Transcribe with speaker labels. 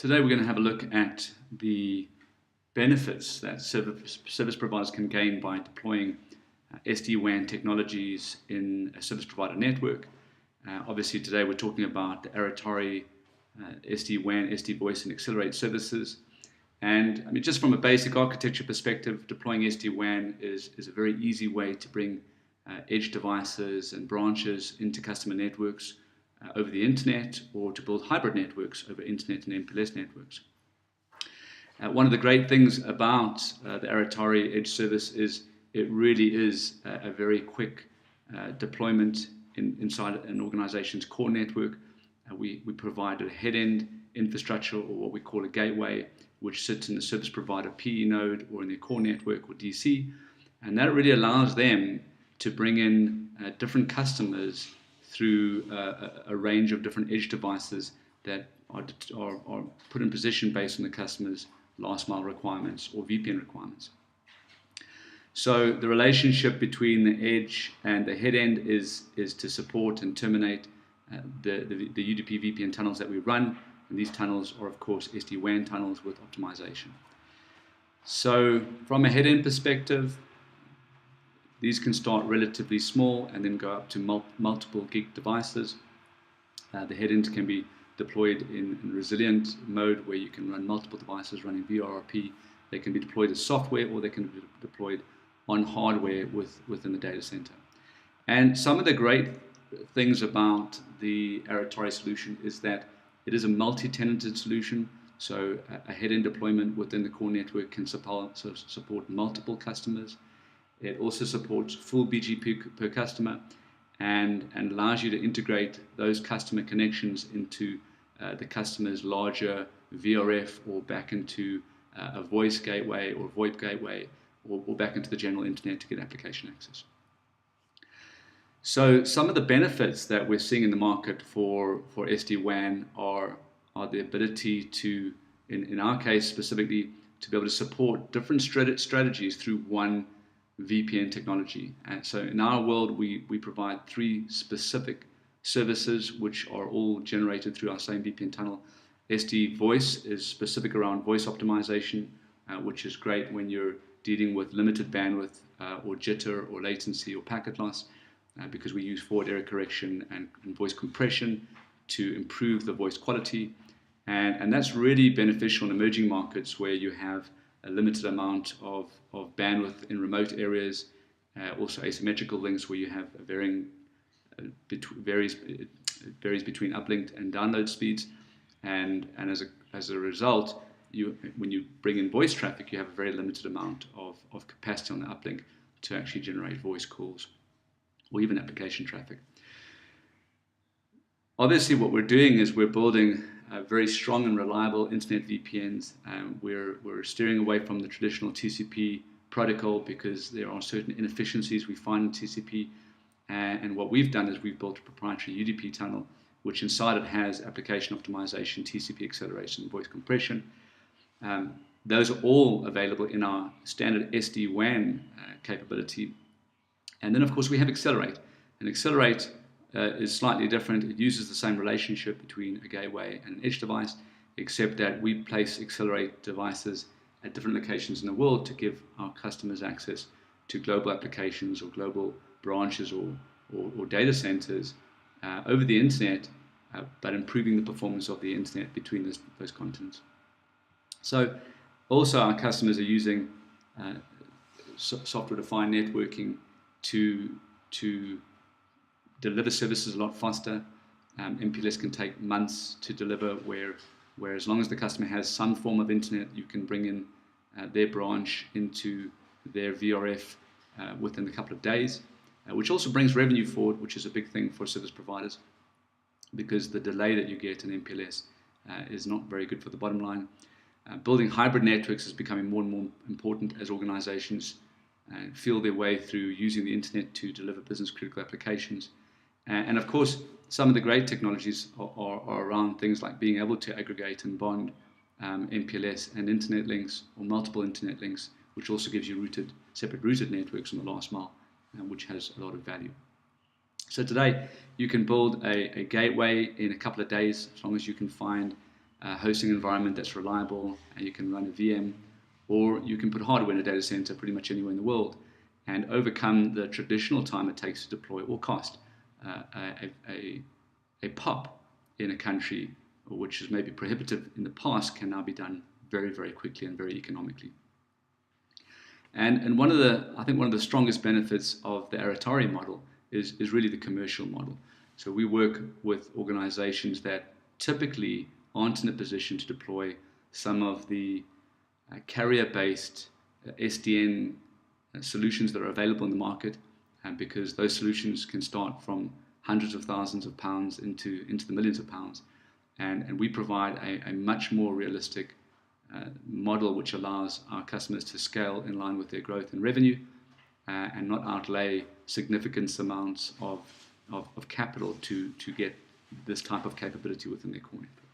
Speaker 1: Today we're going to have a look at the benefits that service providers can gain by deploying SD-WAN technologies in a service provider network. Obviously today we're talking about the Aritari SD-WAN, SD-Voice and Accelerate services. And I mean, just from a basic architecture perspective, deploying SD-WAN is a very easy way to bring edge devices and branches into customer networks over the internet, or to build hybrid networks over internet and MPLS networks. One of the great things about the Aritari Edge service is it really is a very quick deployment inside an organization's core network. We provide a head-end infrastructure, or what we call a gateway, which sits in the service provider PE node or in their core network or DC, and that really allows them to bring in different customers through a range of different edge devices that are put in position based on the customer's last mile requirements or VPN requirements. So the relationship between the edge and the head end is to support and terminate the UDP VPN tunnels that we run, and these tunnels are of course SD-WAN tunnels with optimization. So from a head end perspective, these can start relatively small and then go up to multiple gig devices. The head end can be deployed in resilient mode, where you can run multiple devices running VRRP. They can be deployed as software, or they can be deployed on hardware within the data center. And some of the great things about the Aritari solution is that it is a multi-tenanted solution. So a head-end deployment within the core network can support multiple customers. It also supports full BGP per customer, and allows you to integrate those customer connections into the customer's larger VRF, or back into a voice gateway or VoIP gateway, or back into the general internet to get application access. So some of the benefits that we're seeing in the market for SD-WAN are the ability to, in our case specifically, to be able to support different strategies through one VPN technology. And so in our world, we provide three specific services, which are all generated through our same VPN tunnel. SD Voice is specific around voice optimization, which is great when you're dealing with limited bandwidth or jitter or latency or packet loss, because we use forward error correction and voice compression to improve the voice quality. And that's really beneficial in emerging markets where you have a limited amount of bandwidth in remote areas, also asymmetrical links where you have a varies between uplink and download speeds, and as a result, when you bring in voice traffic, you have a very limited amount of capacity on the uplink to actually generate voice calls or even application traffic. Obviously, what we're doing is we're building very strong and reliable internet VPNs. We're steering away from the traditional TCP protocol because there are certain inefficiencies we find in TCP. And what we've done is we've built a proprietary UDP tunnel, which inside it has application optimization, TCP acceleration, voice compression. Those are all available in our standard SD-WAN capability. And then, of course, we have Accelerate. And Accelerate is slightly different. It uses the same relationship between a gateway and an edge device, except that we place Accelerate devices at different locations in the world to give our customers access to global applications or global branches or data centers over the internet, but improving the performance of the internet between those continents. So also our customers are using software-defined networking to deliver services a lot faster. MPLS can take months to deliver, where as long as the customer has some form of internet, you can bring in their branch into their VRF within a couple of days, which also brings revenue forward, which is a big thing for service providers, because the delay that you get in MPLS is not very good for the bottom line. Building hybrid networks is becoming more and more important as organizations feel their way through using the internet to deliver business critical applications. And of course, some of the great technologies are around things like being able to aggregate and bond MPLS and internet links, or multiple internet links, which also gives you separate routed networks on the last mile, which has a lot of value. So today, you can build a gateway in a couple of days, as long as you can find hosting environment that's reliable, and you can run a VM, or you can put hardware in a data center pretty much anywhere in the world and overcome the traditional time it takes to deploy or cost a POP in a country, which is maybe prohibitive in the past, can now be done very, very quickly and very economically. And I think one of the strongest benefits of the Aritari model is really the commercial model. So we work with organizations that typically aren't in a position to deploy some of the carrier-based SDN solutions that are available in the market, because those solutions can start from hundreds of thousands of pounds into the millions of pounds. And we provide a much more realistic model which allows our customers to scale in line with their growth and revenue, and not outlay significant amounts of capital to get this type of capability within their core network.